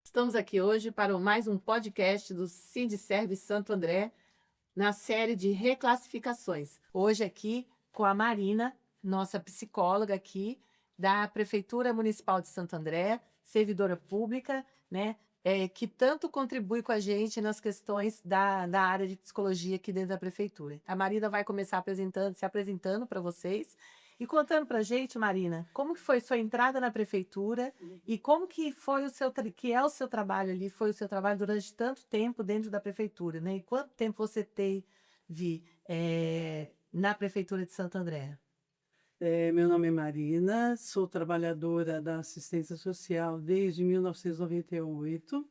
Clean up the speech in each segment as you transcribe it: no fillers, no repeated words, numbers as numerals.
Estamos aqui hoje para mais um podcast do Sindserve Santo André, na série de reclassificações. Hoje aqui com a Marina, nossa psicóloga aqui da Prefeitura Municipal de Santo André, servidora pública, né, que tanto contribui com a gente nas questões da área de psicologia aqui dentro da Prefeitura. A Marina vai começar se apresentando para vocês e contando para a gente, Marina, como que foi sua entrada na Prefeitura e como que foi que é o seu trabalho ali, foi o seu trabalho durante tanto tempo dentro da Prefeitura, né? E quanto tempo você teve na Prefeitura de Santo André? Meu nome é Marina, sou trabalhadora da assistência social desde 1998.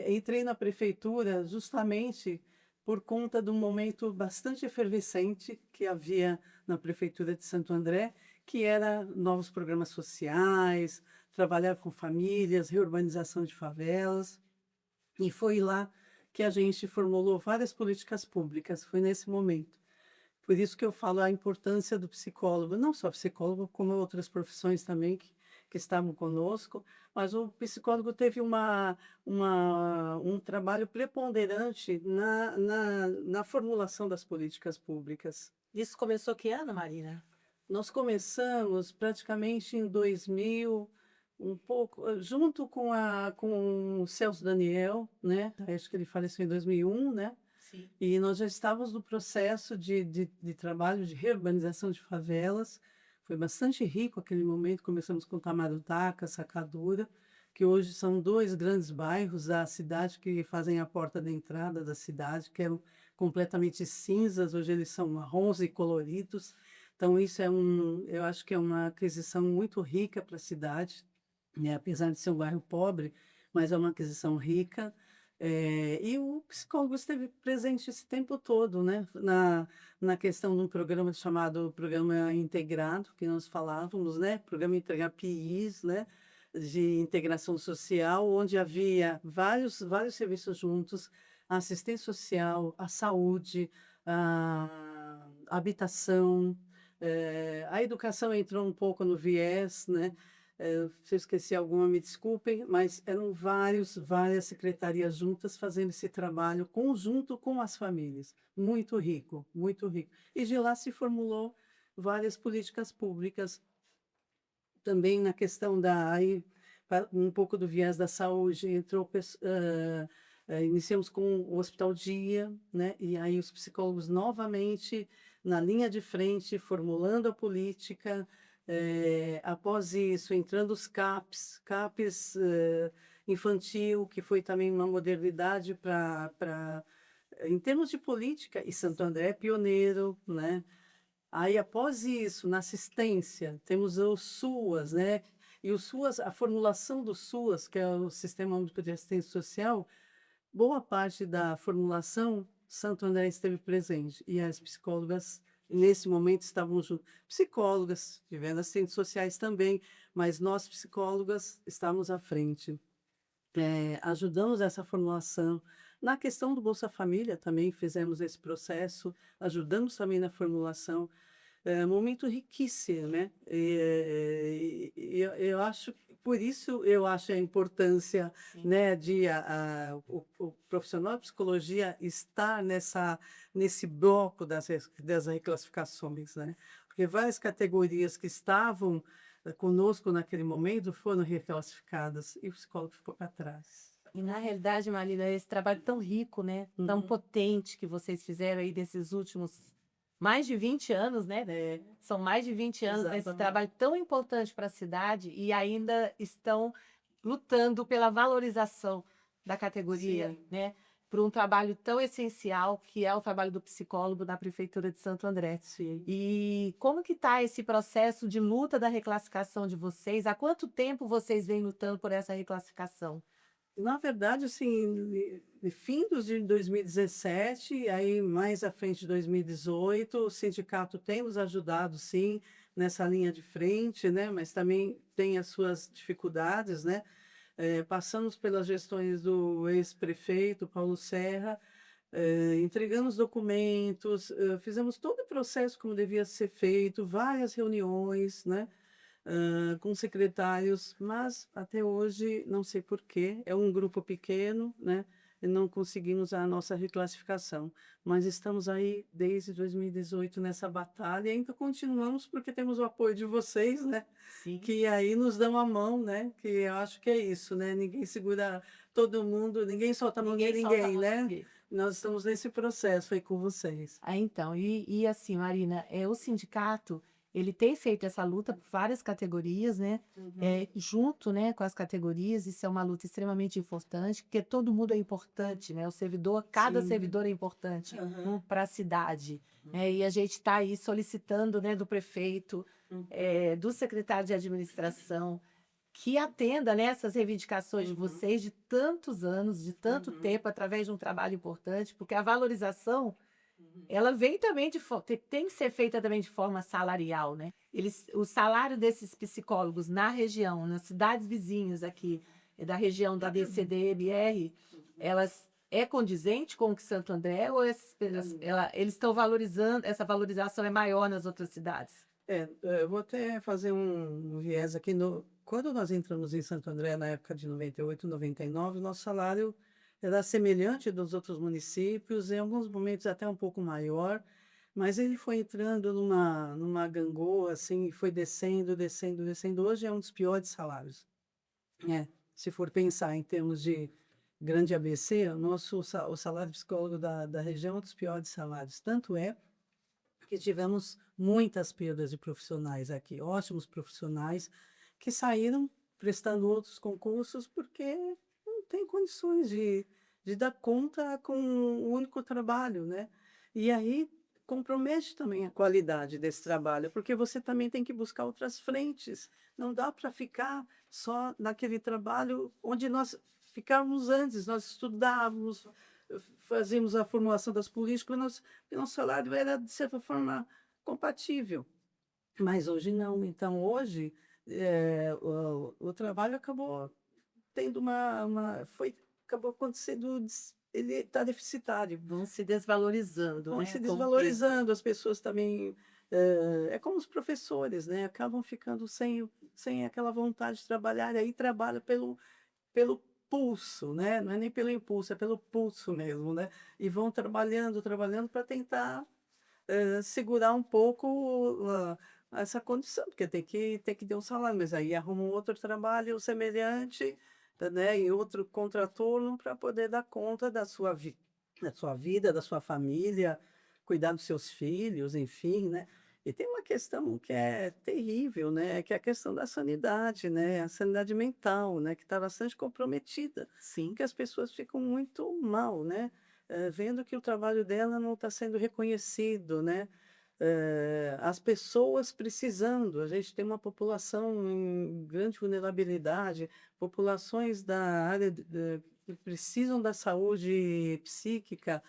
Entrei na prefeitura justamente por conta de um momento bastante efervescente que havia na prefeitura de Santo André, que era novos programas sociais, trabalhar com famílias, reurbanização de favelas. E foi lá que a gente formulou várias políticas públicas, foi nesse momento. Por isso que eu falo a importância do psicólogo, não só psicólogo, como outras profissões também que estavam conosco, mas o psicólogo teve um trabalho preponderante na formulação das políticas públicas. Isso começou que ano, Marina? Nós começamos praticamente em 2000, um pouco, junto com o Celso Daniel, né? Acho que ele faleceu em 2001, né? Sim. E nós já estávamos no processo de trabalho de reurbanização de favelas. Foi bastante rico aquele momento. Começamos com Tamarutaca, Sacadura, que hoje são dois grandes bairros da cidade que fazem a porta de entrada da cidade, que eram completamente cinzas, hoje eles são marrons e coloridos. Então, eu acho que é uma aquisição muito rica para a cidade, né? Apesar de ser um bairro pobre, mas é uma aquisição rica. E o psicólogo esteve presente esse tempo todo, né? Na questão de um programa chamado Programa Integrado, que nós falávamos, né? Programa Integrado PIS, né? De integração social, onde havia vários serviços juntos, a assistência social, a saúde, a habitação, a educação entrou um pouco no viés, né? Se eu esqueci alguma, me desculpem, mas eram várias secretarias juntas fazendo esse trabalho conjunto com as famílias. Muito rico, muito rico. E de lá se formulou várias políticas públicas, também na questão um pouco do viés da saúde, iniciamos com o Hospital Dia, né? E aí os psicólogos novamente na linha de frente, formulando a política. Após isso, entrando os CAPs infantil, que foi também uma modernidade em termos de política, e Santo André é pioneiro, né? Aí, após isso, na assistência, temos o SUAS, né? E o SUAS, a formulação do SUAS, que é o Sistema Único de Assistência Social, boa parte da formulação, Santo André esteve presente. E as psicólogas, nesse momento, estavam junto. Psicólogas, tivendo assistentes sociais também, mas nós, psicólogas, estávamos à frente. Ajudamos essa formulação. Na questão do Bolsa Família, também fizemos esse processo, ajudamos também na formulação. É um momento riquíssimo, né? Eu acho, por isso eu acho a importância, Sim. né, o profissional de psicologia estar nesse bloco das reclassificações, né? Porque várias categorias que estavam conosco naquele momento foram reclassificadas e o psicólogo ficou para trás. E na realidade, Marina, esse trabalho tão rico, né? Tão Uhum. potente que vocês fizeram aí desses últimos mais de 20 anos, né? São mais de 20 anos desse Exatamente. trabalho tão importante para a cidade e ainda estão lutando pela valorização da categoria, Sim. né? Por um trabalho tão essencial que é o trabalho do psicólogo na Prefeitura de Santo André. Sim. E como que está esse processo de luta da reclassificação de vocês? Há quanto tempo vocês vêm lutando por essa reclassificação? Na verdade, assim, findos de 2017, aí mais à frente de 2018, o sindicato tem nos ajudado, sim, nessa linha de frente, né? Mas também tem as suas dificuldades, né? Passamos pelas gestões do ex-prefeito Paulo Serra, entregamos documentos, fizemos todo o processo como devia ser feito, várias reuniões, né? com secretários, mas até hoje, não sei por quê, é um grupo pequeno, né? E não conseguimos a nossa reclassificação. Mas estamos aí desde 2018 nessa batalha e ainda continuamos porque temos o apoio de vocês, né? Sim. Que aí nos dão a mão, né? Que eu acho que é isso, né? Ninguém segura todo mundo, ninguém solta a mão de Ninguém solta a ninguém, mão de né? ninguém. Nós estamos nesse processo aí com vocês. Então, e assim, Marina, o sindicato, ele tem feito essa luta por várias categorias, né? Junto, né, com as categorias, isso é uma luta extremamente importante, porque todo mundo é importante, né? O servidor, cada Sim. servidor é importante Aham. para a cidade, né? E a gente está aí solicitando, né, do prefeito, do secretário de administração, que atenda, né, essas reivindicações de vocês de tantos anos, de tanto tempo, através de um trabalho importante, porque a valorização ela vem também tem que ser feita também de forma salarial, né? O salário desses psicólogos na região, nas cidades vizinhas aqui, da região da DCD-MR, elas é condizente com o que Santo André ou eles estão valorizando, essa valorização é maior nas outras cidades? Eu vou até fazer um viés aqui. Quando nós entramos em Santo André, na época de 98, 99, o nosso salário era semelhante dos outros municípios, em alguns momentos até um pouco maior, mas ele foi entrando numa gangorra, assim, e foi descendo, descendo, descendo. Hoje é um dos piores salários. Se for pensar em termos de grande ABC, o salário de psicólogo da região é um dos piores salários. Tanto é que tivemos muitas perdas de profissionais aqui, ótimos profissionais que saíram prestando outros concursos porque não tem condições de dar conta com um único trabalho, né? E aí compromete também a qualidade desse trabalho, porque você também tem que buscar outras frentes. Não dá para ficar só naquele trabalho onde nós ficávamos antes, nós estudávamos, fazíamos a formulação das políticas, e nosso salário era, de certa forma, compatível. Mas hoje não. Então, hoje, o trabalho acabou tendo acabou acontecendo, ele está deficitário. Vão se desvalorizando, Vão né? se Com o tempo. desvalorizando, as pessoas também. É como os professores, né? Acabam ficando sem aquela vontade de trabalhar, e aí trabalha pelo pulso, né? Não é nem pelo impulso, é pelo pulso mesmo, né? E vão trabalhando, trabalhando para tentar segurar um pouco essa condição, porque tem que ter um salário, mas aí arruma um outro trabalho semelhante, né? E outro contraturno para poder dar conta da sua vida, da sua família, cuidar dos seus filhos, enfim, né? E tem uma questão que é terrível, né? Que é a questão da sanidade, né? A sanidade mental, né? Que está bastante comprometida. Sim. Que as pessoas ficam muito mal, né? Vendo que o trabalho dela não está sendo reconhecido, né? As pessoas precisando, a gente tem uma população em grande vulnerabilidade, populações da área que precisam da saúde psíquica,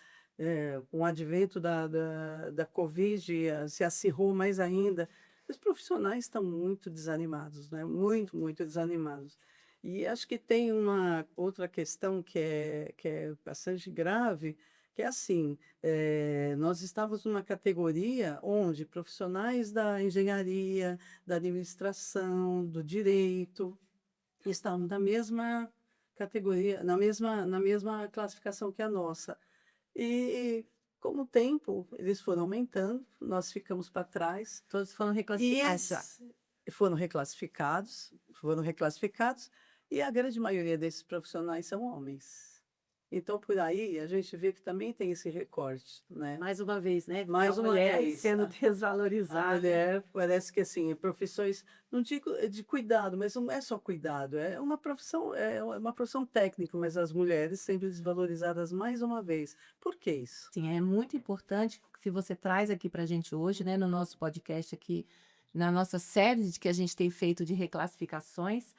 com o advento da Covid, se acirrou mais ainda. Os profissionais estão muito desanimados, né? Muito, muito desanimados. E acho que tem uma outra questão que é bastante grave, que é assim, nós estávamos numa categoria onde profissionais da engenharia, da administração, do direito, estavam na mesma categoria, na mesma classificação que a nossa. E com o tempo, eles foram aumentando, nós ficamos para trás, Todos foram e reclassificados já. foram reclassificados, e a grande maioria desses profissionais são homens. Então, por aí, a gente vê que também tem esse recorte, né? Mais uma vez, né? Mais A uma mulher vez, sendo a desvalorizada. mulher parece que, assim, profissões, não digo de cuidado, mas não é só cuidado, é uma profissão técnica, mas as mulheres sempre desvalorizadas mais uma vez. Por que isso? Sim, é muito importante que você traz aqui para a gente hoje, né, no nosso podcast aqui, na nossa série que a gente tem feito de reclassificações.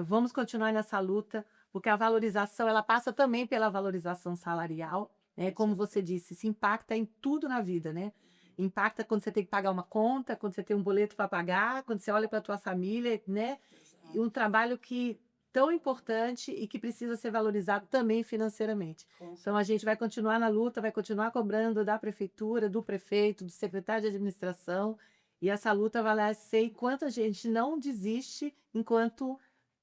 Vamos continuar nessa luta, porque a valorização, ela passa também pela valorização salarial, né? Como você disse, isso impacta em tudo na vida, né? Impacta quando você tem que pagar uma conta, quando você tem um boleto para pagar, quando você olha para a tua família, né? E um trabalho que tão importante e que precisa ser valorizado também financeiramente. Então, a gente vai continuar na luta, vai continuar cobrando da prefeitura, do prefeito, do secretário de administração E essa luta vai ser enquanto a gente não desiste, enquanto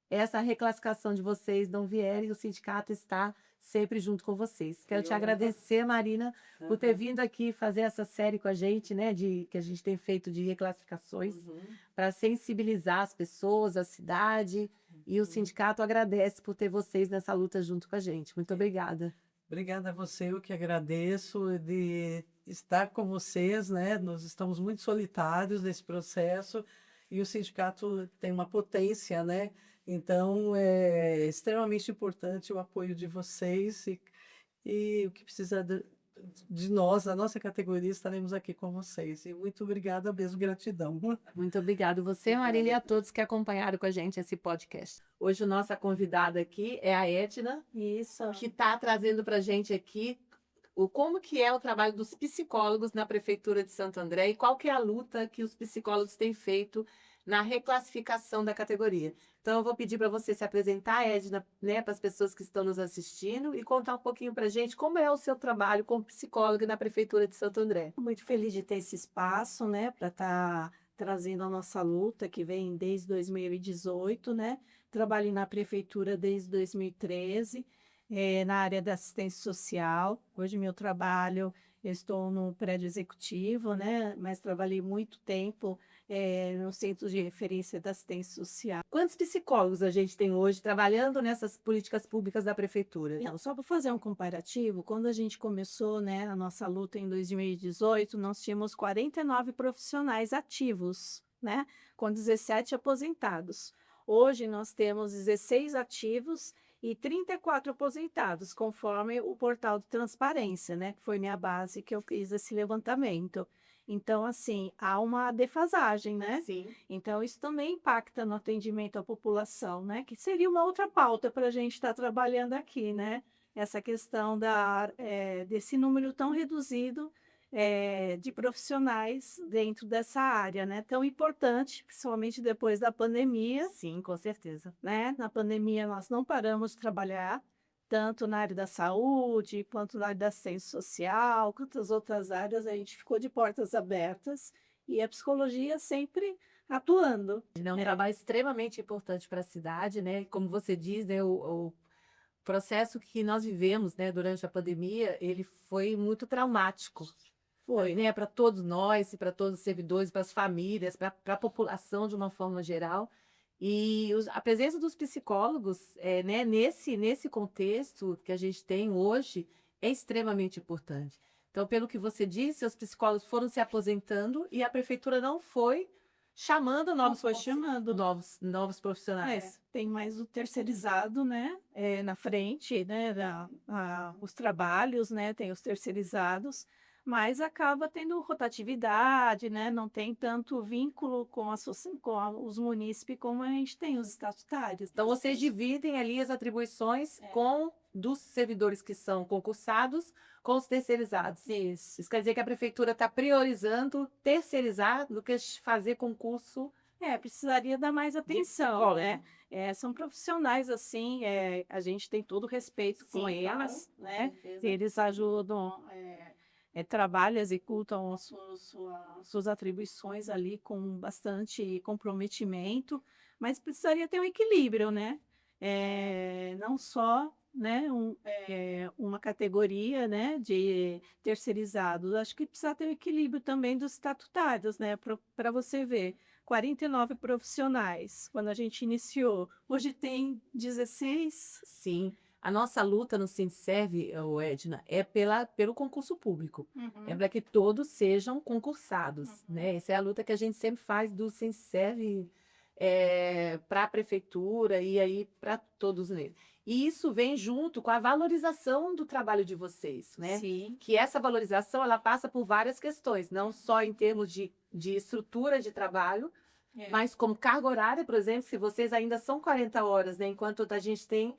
essa reclassificação de vocês não vier e o sindicato está sempre junto com vocês. Quero te agradecer, Marina, por ter vindo aqui fazer essa série com a gente, né, que a gente tem feito de reclassificações, para sensibilizar as pessoas, a cidade, e o sindicato agradece por ter vocês nessa luta junto com a gente. Muito obrigada. Obrigada a você, eu que agradeço de estar com vocês, né? Nós estamos muito solitários nesse processo e o sindicato tem uma potência, né? Então, é extremamente importante o apoio de vocês e o que precisa de nós, da nossa categoria, estaremos aqui com vocês. E muito obrigada mesmo, gratidão. Muito obrigada você, Marília, e a todos que acompanharam com a gente esse podcast. Hoje, a nossa convidada aqui é a Edna, Isso. que está trazendo para a gente aqui como que é o trabalho dos psicólogos na Prefeitura de Santo André e qual que é a luta que os psicólogos têm feito na reclassificação da categoria. Então, eu vou pedir para você se apresentar, Edna, né, para as pessoas que estão nos assistindo e contar um pouquinho para a gente como é o seu trabalho como psicóloga na Prefeitura de Santo André. Muito feliz de ter esse espaço, né, para estar trazendo a nossa luta, que vem desde 2018, né? Trabalho na Prefeitura desde 2013, na área da assistência social. Hoje, meu trabalho, eu estou no prédio executivo, né? Mas trabalhei muito tempo no Centro de Referência da Assistência Social. Quantos psicólogos a gente tem hoje trabalhando nessas políticas públicas da Prefeitura? Não, só para fazer um comparativo, quando a gente começou, né, a nossa luta em 2018, nós tínhamos 49 profissionais ativos, né, com 17 aposentados. Hoje nós temos 16 ativos e 34 aposentados, conforme o portal de transparência, né, que foi minha base que eu fiz esse levantamento. Então, assim, há uma defasagem, né? Sim. Então, isso também impacta no atendimento à população, né? Que seria uma outra pauta para a gente estar trabalhando aqui, né? Essa questão desse número tão reduzido de profissionais dentro dessa área, né? Tão importante, principalmente depois da pandemia, Sim, com certeza. né? Na pandemia, nós não paramos de trabalhar, tanto na área da saúde, quanto na área da assistência social, quantas outras áreas, a gente ficou de portas abertas e a psicologia sempre atuando. É um trabalho extremamente importante para a cidade, né? Como você diz, né, o processo que nós vivemos, né, durante a pandemia, ele foi muito traumático. Foi, né, para todos nós, para todos os servidores, para as famílias, para a população de uma forma geral. E a presença dos psicólogos, né, nesse contexto que a gente tem hoje, é extremamente importante. Então, pelo que você disse, os psicólogos foram se aposentando e a prefeitura não foi chamando novos profissionais. Tem mais o terceirizado, né, na frente, né, os trabalhos, né, tem os terceirizados, mas acaba tendo rotatividade, né? Não tem tanto vínculo com os munícipes como a gente tem os estatutários. Então, vocês dividem ali as atribuições dos servidores que são concursados com os terceirizados. Isso quer dizer que a prefeitura está priorizando terceirizar do que fazer concurso. Precisaria dar mais atenção, né? São profissionais, assim, a gente tem todo respeito com eles, né? Eles ajudam... trabalham, executam as suas atribuições ali com bastante comprometimento, mas precisaria ter um equilíbrio, né? Não só, né, uma categoria, né, de terceirizados. Acho que precisa ter um equilíbrio também dos estatutários, né? Para você ver, 49 profissionais quando a gente iniciou. Hoje tem 16. Sim. A nossa luta no Sindserv, Edna, é pelo concurso público. É para que todos sejam concursados, né? Essa é a luta que a gente sempre faz do Sindserv para a prefeitura e aí para todos eles. E isso vem junto com a valorização do trabalho de vocês, né? Sim. Que essa valorização, ela passa por várias questões, não só em termos de estrutura de trabalho, mas como carga horária, por exemplo, se vocês ainda são 40 horas, né? Enquanto a gente tem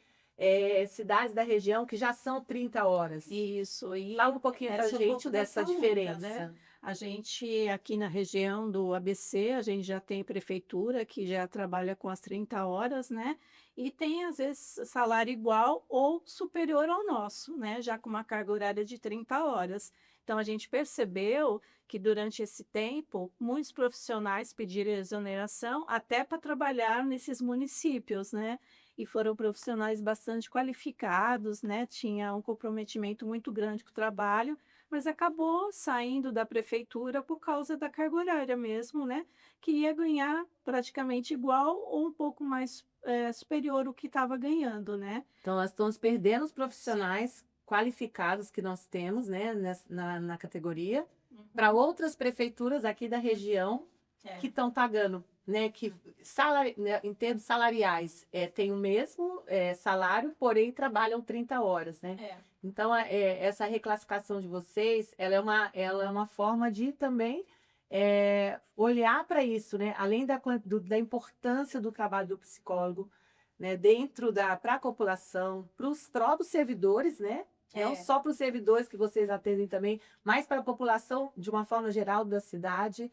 cidades da região que já são 30 horas. Isso. E fala um pouquinho para a gente dessa diferença. Né? A gente, aqui na região do ABC, a gente já tem prefeitura que já trabalha com as 30 horas, né? E tem, às vezes, salário igual ou superior ao nosso, né? Já com uma carga horária de 30 horas. Então, a gente percebeu que durante esse tempo, muitos profissionais pediram exoneração até para trabalhar nesses municípios, né? E foram profissionais bastante qualificados, né? Tinha um comprometimento muito grande com o trabalho, mas acabou saindo da prefeitura por causa da carga horária mesmo, né? Que ia ganhar praticamente igual ou um pouco mais superior ao que estava ganhando, né? Então, nós estamos perdendo os profissionais qualificados que nós temos, né, na categoria, para outras prefeituras aqui da região que estão pagando, né, que né, em termos salariais tem o mesmo salário, porém trabalham 30 horas, né? Então, essa reclassificação de vocês, ela é uma forma de também olhar para isso, né? Além da importância do trabalho do psicólogo, né? Para a população, para os próprios servidores, né? Não só para os servidores que vocês atendem também, mas para a população, de uma forma geral, da cidade.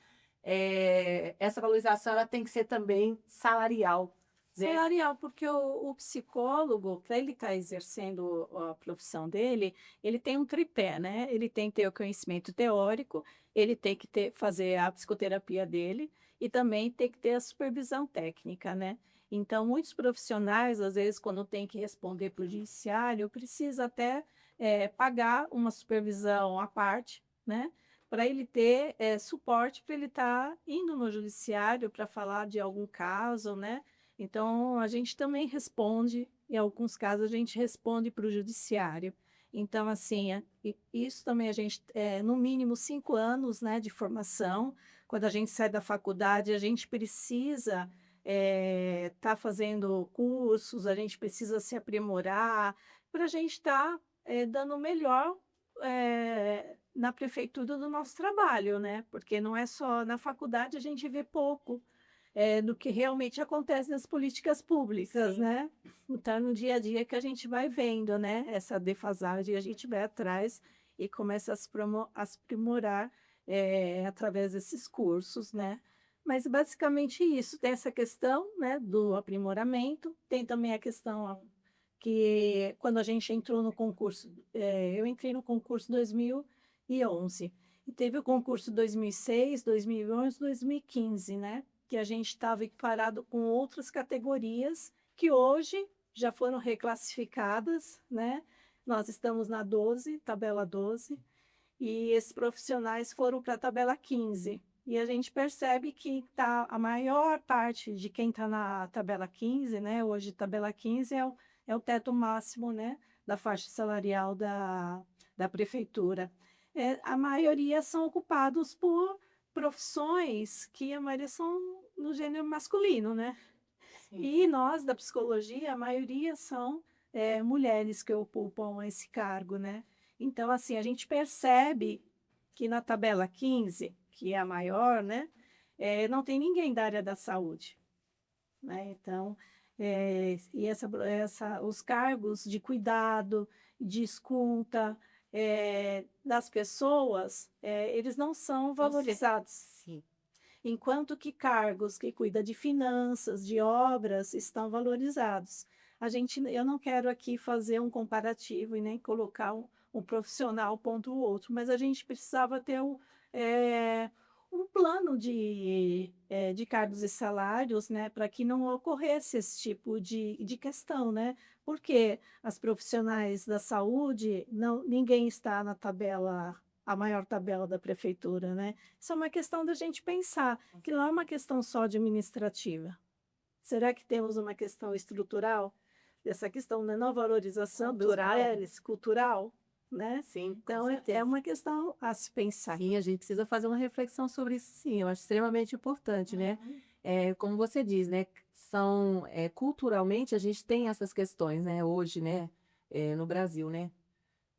Essa valorização ela tem que ser também salarial. Né? Salarial, porque o psicólogo, para ele estar exercendo a profissão dele, ele tem um tripé, né? Ele tem que ter o conhecimento teórico, ele tem que fazer a psicoterapia dele e também tem que ter a supervisão técnica, né? Então, muitos profissionais, às vezes, quando tem que responder para o judiciário, precisa até pagar uma supervisão à parte, né? Para ele ter suporte para ele estar indo no judiciário para falar de algum caso, né? Então, a gente também responde, em alguns casos, a gente responde para o judiciário. Então, assim, isso também a gente, no mínimo 5 anos, né, de formação. Quando a gente sai da faculdade, a gente precisa estar fazendo cursos, a gente precisa se aprimorar para a gente estar dando o melhor na prefeitura do nosso trabalho, né? Porque não é só na faculdade, a gente vê pouco do que realmente acontece nas políticas públicas, né? Então, no dia a dia que a gente vai vendo, né? Essa defasagem, a gente vai atrás e começa a se aprimorar através desses cursos, né? Mas, basicamente, isso. Tem essa questão, né, do aprimoramento, tem também a questão que, quando a gente entrou no concurso, eu entrei no concurso 2011, e teve o concurso 2006, 2011, 2015, né? Que a gente estava equiparado com outras categorias que hoje já foram reclassificadas, né? Nós estamos na 12, tabela 12, e esses profissionais foram para a tabela 15. E a gente percebe que a maior parte de quem está na tabela 15, né? Hoje, tabela 15 é o teto máximo, né? Da faixa salarial da prefeitura. A maioria são ocupados por profissões que a maioria são no gênero masculino, né? Sim. E nós, da psicologia, a maioria são mulheres que ocupam esse cargo, né? Então, assim, a gente percebe que na tabela 15, que é a maior, né? Não tem ninguém da área da saúde, né? Então, e os cargos de cuidado, de escuta, das pessoas, eles não são valorizados. Sim. Enquanto que cargos que cuidam de finanças, de obras, estão valorizados. Eu não quero aqui fazer um comparativo e nem colocar um profissional ponto o outro, mas a gente precisava ter um plano de cargos e salários, né, para que não ocorresse esse tipo de questão, né? Porque as profissionais da saúde, ninguém está na tabela, a maior tabela da prefeitura, né? Isso é uma questão da gente pensar, que não é uma questão só administrativa. Será que temos uma questão estrutural? Essa questão da não valorização dos mulheres, cultural, né? Sim, então, é uma questão a se pensar. Sim, a gente precisa fazer uma reflexão sobre isso, sim. Eu acho extremamente importante, né? Como você diz, né? Culturalmente, a gente tem essas questões, né? Hoje, né? No Brasil, né?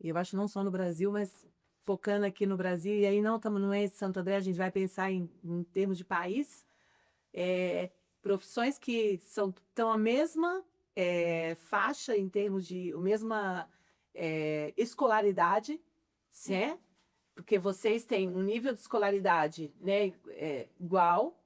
E eu acho não só no Brasil, mas focando aqui no Brasil, e aí não estamos no eixo de Santo André, a gente vai pensar em termos de país, profissões que estão a mesma faixa em termos de a mesma escolaridade, né? porque vocês têm um nível de escolaridade, né, igual,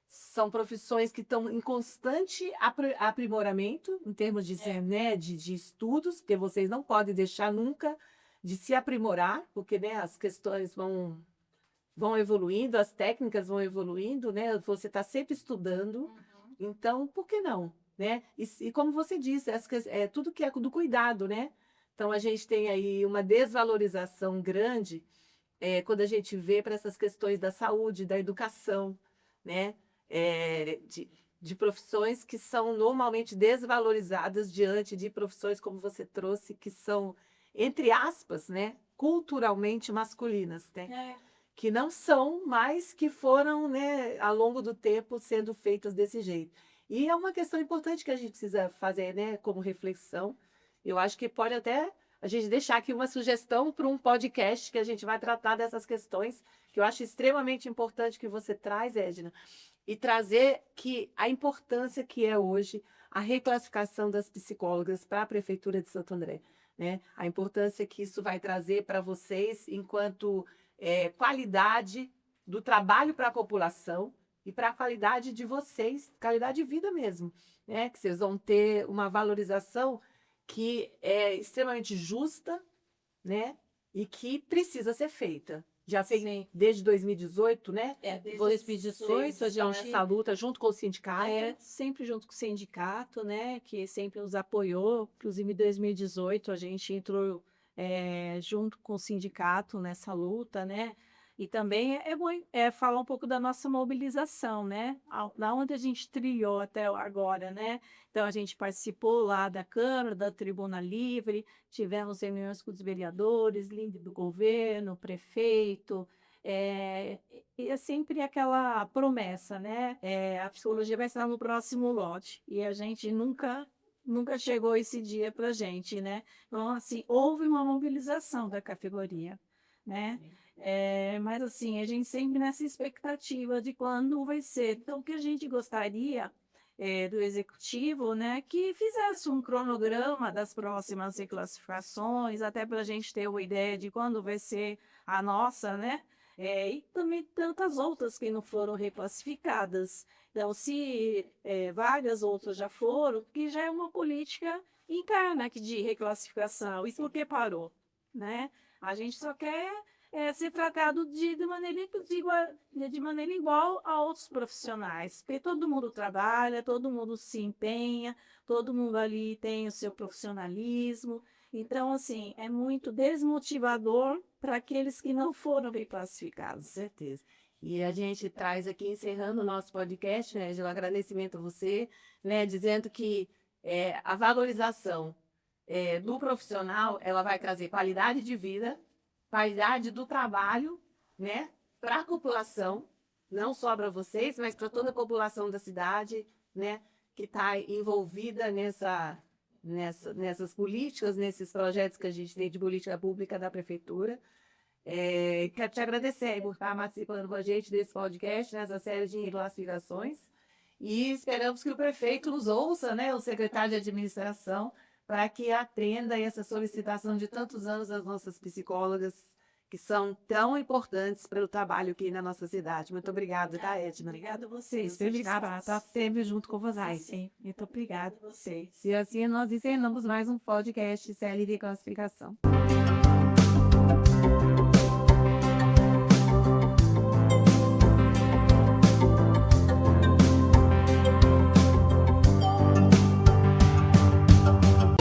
são profissões que estão em constante aprimoramento, em termos de, né, de estudos, porque vocês não podem deixar nunca de se aprimorar, porque, né, as questões vão evoluindo, as técnicas vão evoluindo, né? Você está sempre estudando, então, por que não? Né? E como você disse, tudo que é do cuidado, né? Então, a gente tem aí uma desvalorização grande quando a gente vê para essas questões da saúde, da educação, né? De profissões que são normalmente desvalorizadas diante de profissões, como você trouxe, que são, entre aspas, né? Culturalmente masculinas, né? Que não são, mas que foram, né, ao longo do tempo sendo feitas desse jeito. E é uma questão importante que a gente precisa fazer, né, como reflexão. Eu acho que pode até a gente deixar aqui uma sugestão para um podcast que a gente vai tratar dessas questões, que eu acho extremamente importante que você traz, Edna, e trazer a importância que é hoje a reclassificação das psicólogas para a Prefeitura de Santo André, né? A importância que isso vai trazer para vocês enquanto qualidade do trabalho para a população e para a qualidade de vocês, qualidade de vida mesmo, né? Que vocês vão ter uma valorização que é extremamente justa, né? E que precisa ser feita. Já fez desde 2018, né? Desde 2018 a gente essa luta junto com o sindicato. Sempre junto com o sindicato, né? Que sempre nos apoiou. Inclusive, em 2018 a gente entrou junto com o sindicato nessa luta, né? E também é bom falar um pouco da nossa mobilização, né? Da onde a gente trilhou até agora, né? Então, a gente participou lá da Câmara, da Tribuna Livre, tivemos reuniões com os vereadores, líder do governo, prefeito, e é sempre aquela promessa, né? A psicologia vai estar no próximo lote, e a gente nunca chegou esse dia para a gente, né? Então, assim, houve uma mobilização da categoria, né? Mas, assim, a gente sempre nessa expectativa de quando vai ser. Então, o que a gente gostaria do executivo, né, que fizesse um cronograma das próximas reclassificações, até para a gente ter uma ideia de quando vai ser a nossa, né? E também tantas outras que não foram reclassificadas. Então, se várias outras já foram, que já é uma política interna aqui de reclassificação. Isso porque parou, né? A gente só quer ser tratado de maneira igual a outros profissionais, porque todo mundo trabalha, todo mundo se empenha, todo mundo ali tem o seu profissionalismo. Então, assim, é muito desmotivador para aqueles que não foram reclassificados. Com certeza. E a gente traz aqui, encerrando o nosso podcast, né, de um agradecimento a você, né, dizendo que a valorização do profissional, ela vai trazer qualidade de vida, qualidade do trabalho, né, para a população, não só para vocês, mas para toda a população da cidade, né, que está envolvida nessas políticas, nesses projetos que a gente tem de política pública da prefeitura. Quero te agradecer por estar participando com a gente desse podcast, nessa série de reclassificações, e esperamos que o prefeito nos ouça, né, o secretário de administração, para que atenda essa solicitação de tantos anos das nossas psicólogas, que são tão importantes para o trabalho aqui na nossa cidade. Muito obrigada, tá, Edna? Obrigada a vocês. Obrigada por estar sempre junto com vocês. Sim, muito obrigada a vocês. E assim nós encerramos mais um podcast série de classificação.